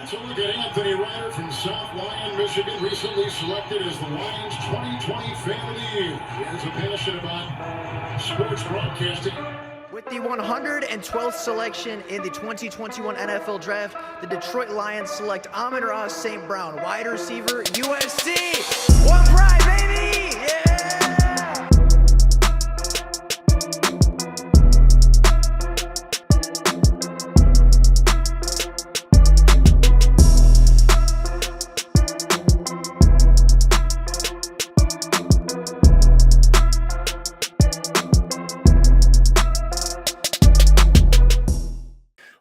So look at Anthony Ryder from South Lyon, Michigan, recently selected as the Lions 2020 Fan of the Year. He has a passion about sports broadcasting. With the 112th selection in the 2021 NFL Draft, the Detroit Lions select Amon-Ra St. Brown, wide receiver, USC. One pride, baby! Yeah!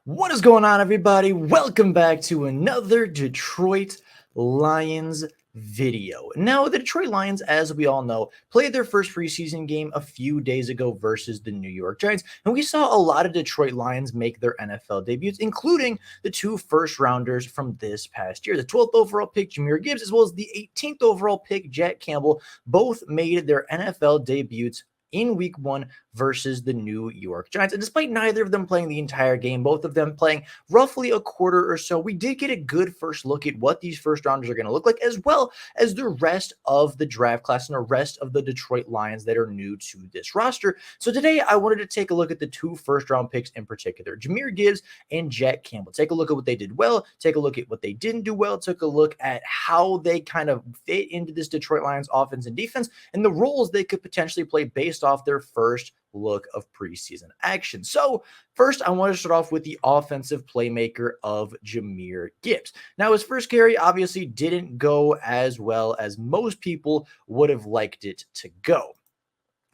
What is going on, everybody? Welcome back to another Detroit Lions video. Now, the Detroit Lions, as we all know, played their first preseason game a few days ago versus the New York Giants, and we saw a lot of Detroit Lions make their NFL debuts, including the two first-rounders from this past year. The 12th overall pick, Jamir Gibbs, as well as the 18th overall pick, Campbell, both made their NFL debuts in week one versus the New York Giants. And despite neither of them playing the entire game, both of them playing roughly a quarter or so, we did get a good first look at what these first rounders are going to look like, as well as the rest of the draft class and the rest of the Detroit Lions that are new to this roster. So today I wanted to take a look at the two first round picks in particular, Jamir Gibbs and Campbell. Take a look at what they did well, take a look at what they didn't do well, take a look at how they kind of fit into this Detroit Lions offense and defense, and the roles they could potentially play based off their first look of preseason action. So first, I want to start off with the offensive playmaker of Jamir Gibbs. Now, his first carry obviously didn't go as well as most people would have liked it to go.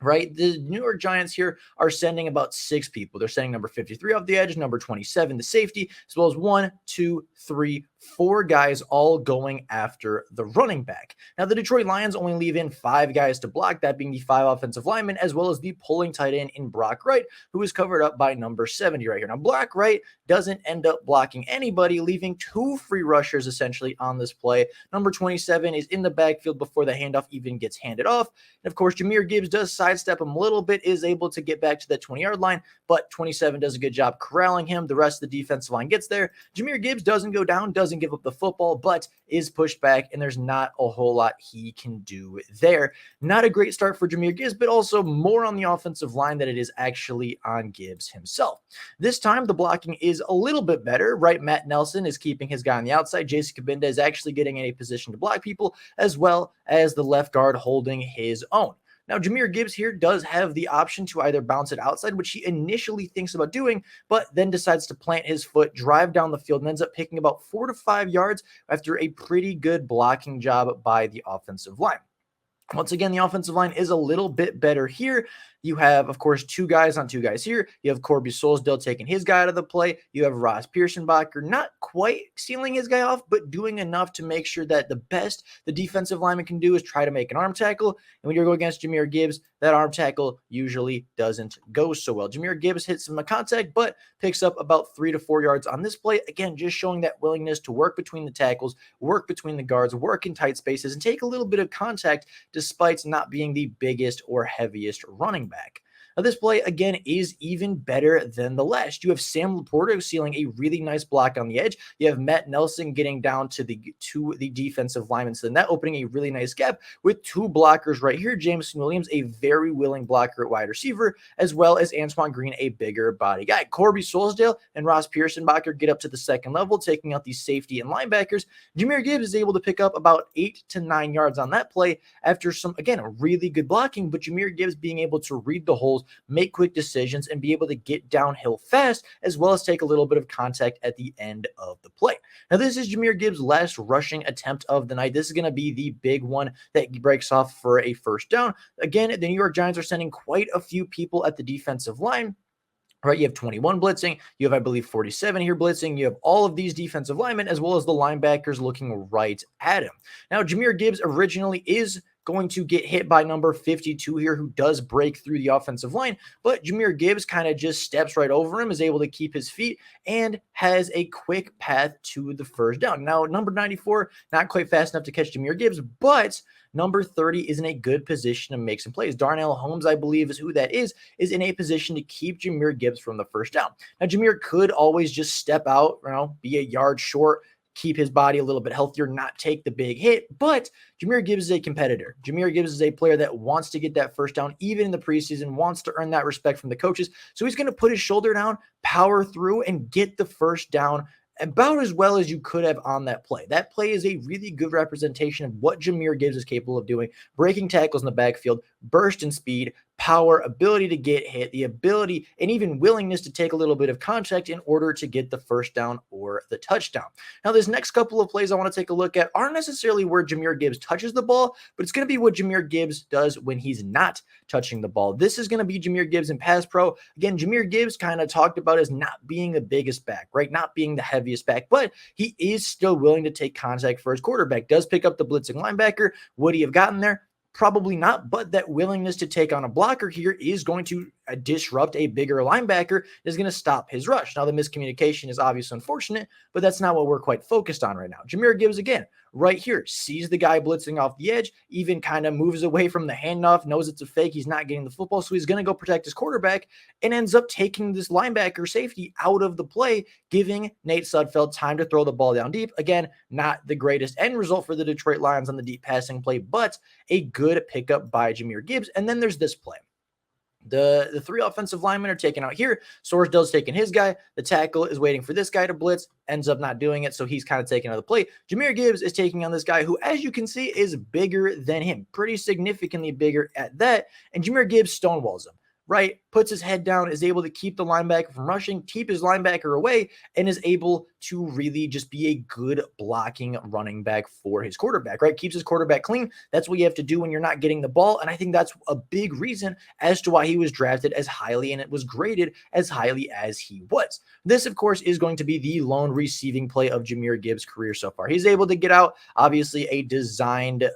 Right? The New York Giants here are sending about 6 people. They're sending number 53 off the edge, number 27, the safety, as well as 1, 2, 3, 4 guys all going after the running back. Now, the Detroit Lions only leave in 5 guys to block, that being the 5 offensive linemen, as well as the pulling tight end in Brock Wright, who is covered up by number 70 right here. Now, Brock Wright doesn't end up blocking anybody, leaving 2 free rushers essentially on this play. Number 27 is in the backfield before the handoff even gets handed off. And of course, Jamir Gibbs does sidestep him a little bit, is able to get back to that 20-yard line, but 27 does a good job corralling him. The rest of the defensive line gets there. Jamir Gibbs doesn't go down, doesn't give up the football, but is pushed back, and there's not a whole lot he can do there. Not a great start for Jamir Gibbs, but also more on the offensive line than it is actually on Gibbs himself. This time, the blocking is a little bit better, right? Matt Nelson is keeping his guy on the outside. Jason Cabinda is actually getting in a position to block people, as well as the left guard holding his own. Now, Jamir Gibbs here does have the option to either bounce it outside, which he initially thinks about doing, but then decides to plant his foot, drive down the field, and ends up picking about 4 to 5 yards after a pretty good blocking job by the offensive line. Once again, the offensive line is a little bit better here. You have, of course, 2 guys on 2 guys here. You have Corby Solsdale taking his guy out of the play. You have Ross Pierschenbacher not quite sealing his guy off, but doing enough to make sure that the best the defensive lineman can do is try to make an arm tackle. And when you're going against Jamir Gibbs, that arm tackle usually doesn't go so well. Jamir Gibbs hits some contact, but picks up about 3 to 4 yards on this play. Again, just showing that willingness to work between the tackles, work between the guards, work in tight spaces, and take a little bit of contact despite not being the biggest or heaviest running back. Now, this play, again, is even better than the last. You have Sam Laporta sealing a really nice block on the edge. You have Matt Nelson getting down to the defensive linemen. So then that opening a really nice gap with 2 blockers right here. Jameson Williams, a very willing blocker at wide receiver, as well as Antoine Green, a bigger body guy. Corby Solsdale and Ross Pierschenbacher get up to the second level, taking out the safety and linebackers. Jamir Gibbs is able to pick up about 8 to 9 yards on that play after some, again, a really good blocking, but Jamir Gibbs being able to read the holes, make quick decisions, and be able to get downhill fast, as well as take a little bit of contact at the end of the play. Now, this is Jamir Gibbs' last rushing attempt of the night. This is going to be the big one that breaks off for a first down. Again, the New York Giants are sending quite a few people at the defensive line. Right, you have 21 blitzing, you have, I believe, 47 here blitzing, you have all of these defensive linemen, as well as the linebackers looking right at him. Now, Jamir Gibbs originally is going to get hit by number 52 here, who does break through the offensive line, but Jamir Gibbs kind of just steps right over him, is able to keep his feet, and has a quick path to the first down. Now, number 94, not quite fast enough to catch Jamir Gibbs, but number 30 is in a good position to make some plays. Darnell Holmes, I believe, is who that is in a position to keep Jamir Gibbs from the first down. Now, Jamir could always just step out, be a yard short, keep his body a little bit healthier, not take the big hit. But Jamir Gibbs is a competitor. Jamir Gibbs is a player that wants to get that first down, even in the preseason, wants to earn that respect from the coaches. So he's going to put his shoulder down, power through, and get the first down about as well as you could have on that play. That play is a really good representation of what Jamir Gibbs is capable of doing, breaking tackles in the backfield, burst in speed, power, ability to get hit, the ability and even willingness to take a little bit of contact in order to get the first down or the touchdown. Now, this next couple of plays I want to take a look at aren't necessarily where Jamir Gibbs touches the ball, but it's going to be what Jamir Gibbs does when he's not touching the ball. This is going to be Jamir Gibbs in pass pro. Again, Jamir Gibbs kind of talked about as not being the biggest back, right? Not being the heaviest back, but he is still willing to take contact for his quarterback. Does pick up the blitzing linebacker. Would he have gotten there? Probably not, but that willingness to take on a blocker here is going to disrupt a bigger linebacker, is going to stop his rush. Now, the miscommunication is obviously unfortunate, but that's not what we're quite focused on right now. Jamir Gibbs, again, right here, sees the guy blitzing off the edge, even kind of moves away from the handoff, knows it's a fake, he's not getting the football, so he's going to go protect his quarterback and ends up taking this linebacker safety out of the play, giving Nate Sudfeld time to throw the ball down deep. Again, not the greatest end result for the Detroit Lions on the deep passing play, but a good pickup by Jamir Gibbs. And then there's this play. The three offensive linemen are taken out here. Sorsdale's taking his guy. The tackle is waiting for this guy to blitz, ends up not doing it, so he's kind of taking out of the play. Jamir Gibbs is taking on this guy who, as you can see, is bigger than him, pretty significantly bigger at that, and Jamir Gibbs stonewalls him, right? Puts his head down, is able to keep the linebacker from rushing, keep his linebacker away, and is able to really just be a good blocking running back for his quarterback, right? Keeps his quarterback clean. That's what you have to do when you're not getting the ball, and I think that's a big reason as to why he was drafted as highly and it was graded as highly as he was. This, of course, is going to be the lone receiving play of Jamir Gibbs' career so far. He's able to get out, obviously a designed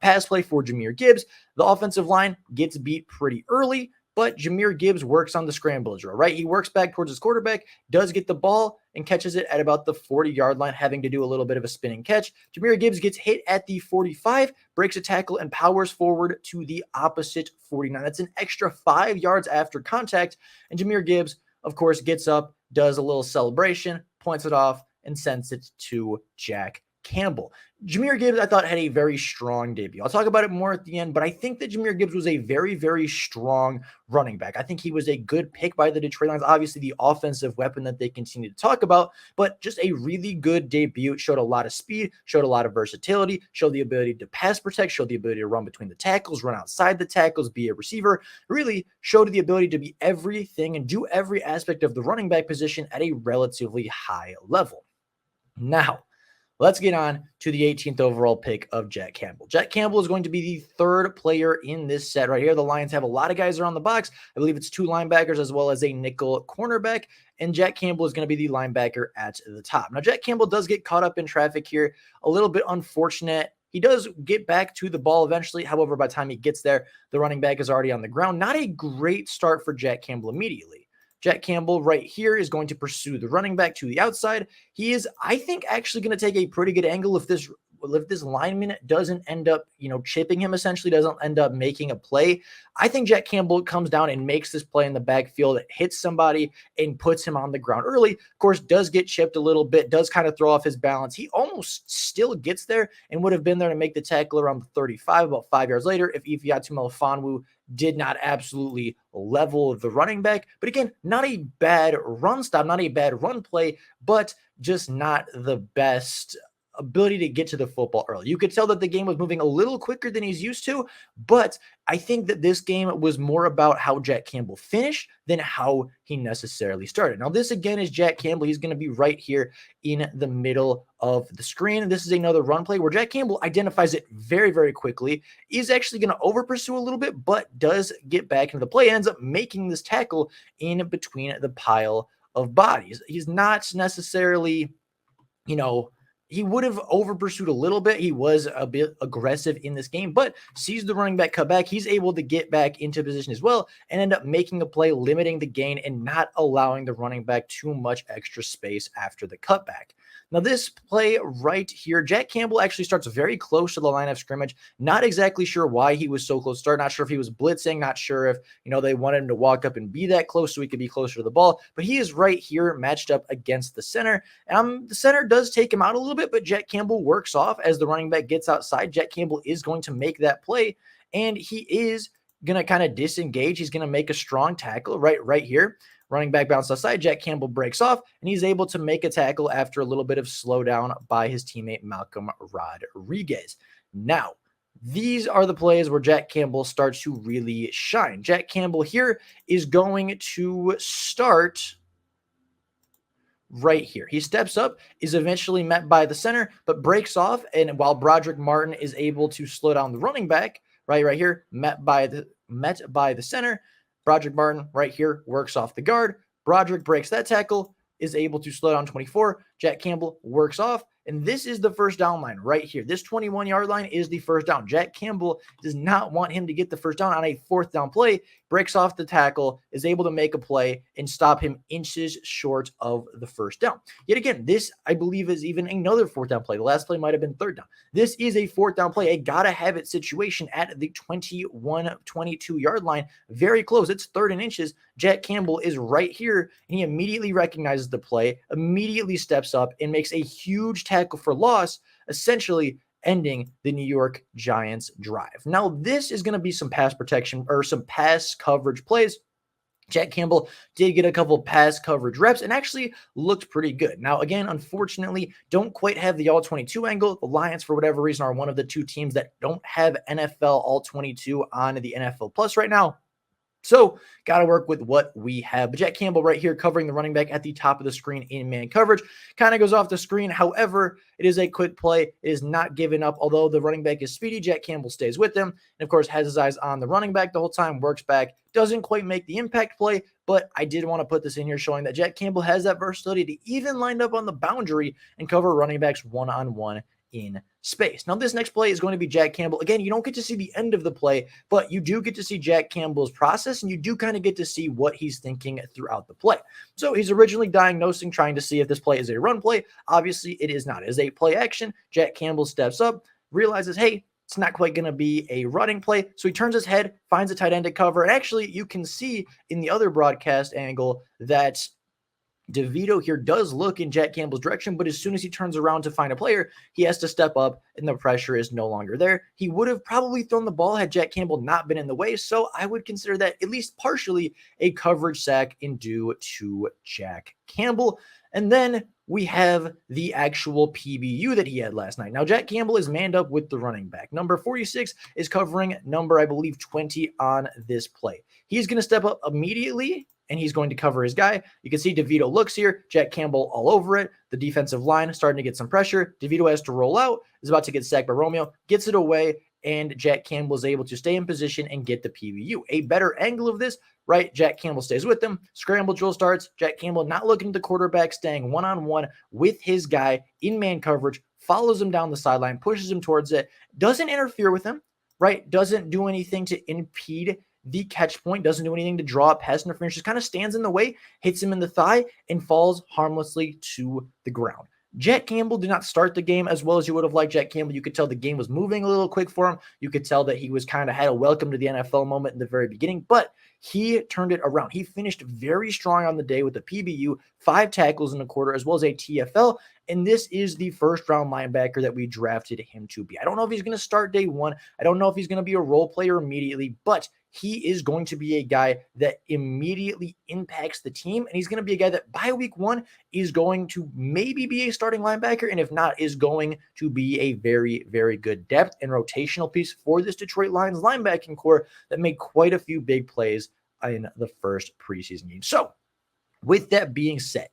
pass play for Jamir Gibbs. The offensive line gets beat pretty early, but Jamir Gibbs works on the scramble drill, right? He works back towards his quarterback, does get the ball, and catches it at about the 40-yard line, having to do a little bit of a spinning catch. Jamir Gibbs gets hit at the 45, breaks a tackle, and powers forward to the opposite 49. That's an extra 5 yards after contact, and Jamir Gibbs, of course, gets up, does a little celebration, points it off, and sends it to Jack Campbell. Jamir Gibbs, I thought, had a very strong debut. I'll talk about it more at the end, but I think that Jamir Gibbs was a very, very strong running back. I think he was a good pick by the Detroit Lions. Obviously, the offensive weapon that they continue to talk about, but just a really good debut. Showed a lot of speed, showed a lot of versatility, showed the ability to pass protect, showed the ability to run between the tackles, run outside the tackles, be a receiver. Really showed the ability to be everything and do every aspect of the running back position at a relatively high level. Now, let's get on to the 18th overall pick of Jack Campbell. Jack Campbell is going to be the third player in this set right here. The Lions have a lot of guys around the box. I believe it's 2 linebackers as well as a nickel cornerback, and Jack Campbell is going to be the linebacker at the top. Now, Jack Campbell does get caught up in traffic here. A little bit unfortunate. He does get back to the ball eventually. However, by the time he gets there, the running back is already on the ground. Not a great start for Jack Campbell immediately. Jack Campbell right here is going to pursue the running back to the outside. He is, I think, actually going to take a pretty good angle if this lineman doesn't end up, chipping him, essentially doesn't end up making a play. I think Jack Campbell comes down and makes this play in the backfield, hits somebody and puts him on the ground early. Of course, does get chipped a little bit, does kind of throw off his balance. He almost still gets there and would have been there to make the tackle around the 35, about 5 yards later, if Ifeatu Melifonwu did not absolutely level the running back. But again, not a bad run stop, not a bad run play, but just not the best ability to get to the football early. You could tell that the game was moving a little quicker than he's used to, but I think that this game was more about how Jack Campbell finished than how he necessarily started. Now, this again is Jack Campbell. He's going to be right here in the middle of the screen. This is another run play where Jack Campbell identifies it very, very quickly. He's actually going to over pursue a little bit, but does get back into the play, ends up making this tackle in between the pile of bodies. He's not necessarily, he would have over pursued a little bit. He was a bit aggressive in this game, but sees the running back cut back. He's able to get back into position as well and end up making a play, limiting the gain and not allowing the running back too much extra space after the cutback. Now, this play right here, Jack Campbell actually starts very close to the line of scrimmage. Not exactly sure why he was so close to start. Not sure if he was blitzing. Not sure if, they wanted him to walk up and be that close so he could be closer to the ball. But he is right here matched up against the center. The center does take him out a little bit, but Jack Campbell works off as the running back gets outside. Jack Campbell is going to make that play, and he is going to kind of disengage. He's going to make a strong tackle right here. Running back bounce outside. Jack Campbell breaks off, and he's able to make a tackle after a little bit of slowdown by his teammate Malcolm Rodriguez. Now, these are the plays where Jack Campbell starts to really shine. Jack Campbell here is going to start right here. He steps up, is eventually met by the center, but breaks off, and while Broderick Martin is able to slow down the running back, right here, met by the center, Broderick Martin right here works off the guard. Broderick breaks that tackle, is able to slow down 24. Jack Campbell works off, and this is the first down line right here. This 21-yard line is the first down. Jack Campbell does not want him to get the first down on a fourth down play, breaks off the tackle, is able to make a play and stop him inches short of the first down. Yet again, this, I believe, is even another fourth down play. The last play might have been third down. This is a fourth down play, a gotta-have-it situation at the 21, 22-yard line. Very close. It's third and inches. Jack Campbell is right here, and he immediately recognizes the play, immediately steps up, and makes a huge tackle for loss, essentially ending the New York Giants drive. Now, this is going to be some pass protection or some pass coverage plays. Jack Campbell did get a couple pass coverage reps and actually looked pretty good. Now, again, unfortunately, don't quite have the All-22 angle. The Lions, for whatever reason, are one of the two teams that don't have NFL All-22 on the NFL Plus right now. So, got to work with what we have. But Jack Campbell right here covering the running back at the top of the screen in man coverage. Kind of goes off the screen. However, it is a quick play. It is not given up. Although the running back is speedy, Jack Campbell stays with him. And, of course, has his eyes on the running back the whole time, works back. Doesn't quite make the impact play, but I did want to put this in here showing that Jack Campbell has that versatility to even line up on the boundary and cover running backs one-on-one in space. Now, this next play is going to be Jack Campbell. Again, you don't get to see the end of the play, but you do get to see Jack Campbell's process, and you do kind of get to see what he's thinking throughout the play. So he's originally diagnosing, trying to see if this play is a run play. Obviously, it is not. It is a play action. Jack Campbell steps up, realizes, hey, it's not quite going to be a running play. So he turns his head, finds a tight end to cover. And actually, you can see in the other broadcast angle that DeVito here does look in Jack Campbell's direction, but as soon as he turns around to find a player, he has to step up and the pressure is no longer there. He would have probably thrown the ball had Jack Campbell not been in the way, so I would consider that at least partially a coverage sack in due to Jack Campbell. And then we have the actual PBU that he had last night. Now, Jack Campbell is manned up with the running back. Number 46 is covering number, I believe, 20 on this play. He's going to step up immediately, and he's going to cover his guy. You can see DeVito looks here, Jack Campbell all over it. The defensive line starting to get some pressure. DeVito has to roll out, is about to get sacked by Romeo, gets it away, and Jack Campbell is able to stay in position and get the PBU. A better angle of this, right? Jack Campbell stays with them. Scramble drill starts. Jack Campbell not looking at the quarterback, staying one-on-one with his guy in man coverage, follows him down the sideline, pushes him towards it, doesn't interfere with him, right? Doesn't do anything to impede the catch point, doesn't do anything to draw up pass interference, just kind of stands in the way, hits him in the thigh, and falls harmlessly to the ground. Jack Campbell did not start the game as well as you would have liked Jack Campbell. You could tell the game was moving a little quick for him. You could tell that he was kind of had a welcome to the NFL moment in the very beginning, but he turned it around. He finished very strong on the day with a PBU, 5 tackles in a quarter, as well as a TFL. And this is the first round linebacker that we drafted him to be. I don't know if he's going to start day one. I don't know if he's going to be a role player immediately, but he is going to be a guy that immediately impacts the team. And he's going to be a guy that by week 1 is going to maybe be a starting linebacker. And if not, is going to be a very, very good depth and rotational piece for this Detroit Lions linebacking core that made quite a few big plays in the first preseason game. So with that being said,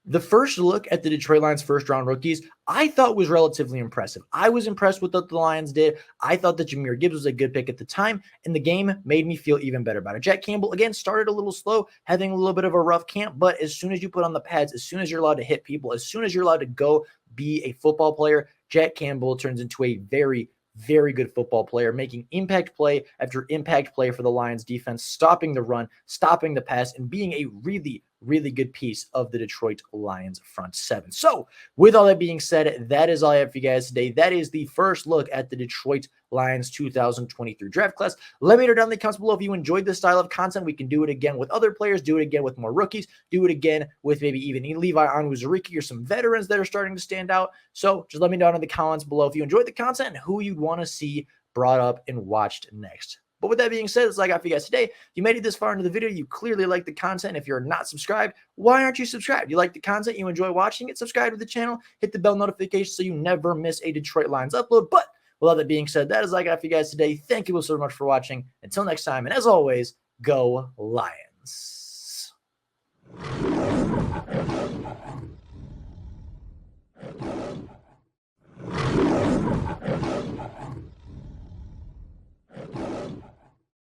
the first look at the Detroit Lions first round rookies, I thought was relatively impressive. I was impressed with what the Lions did. I thought that Jamir Gibbs was a good pick at the time, and the game made me feel even better about it. Jack Campbell, again, started a little slow, having a little bit of a rough camp, but as soon as you put on the pads, as soon as you're allowed to hit people, as soon as you're allowed to go be a football player, Jack Campbell turns into a very, very good football player, making impact play after impact play for the Lions defense, stopping the run, stopping the pass, and being a really, really good piece of the Detroit Lions front seven. So with all that being said, that is all I have for you guys today. That is the first look at the Detroit Lions 2023 draft class. Let me know down in the comments below if you enjoyed this style of content. We can do it again with other players, do it again with more rookies, do it again with maybe even Levi Onwuzurike or some veterans that are starting to stand out. So just let me know down in the comments below if you enjoyed the content and who you'd want to see brought up and watched next. But with that being said, that's all I got for you guys today. If you made it this far into the video, you clearly like the content. If you're not subscribed, why aren't you subscribed? You like the content, you enjoy watching it, subscribe to the channel, hit the bell notification so you never miss a Detroit Lions upload. But with all that being said, that is all I got for you guys today. Thank you all so much for watching. Until next time, and as always, go Lions.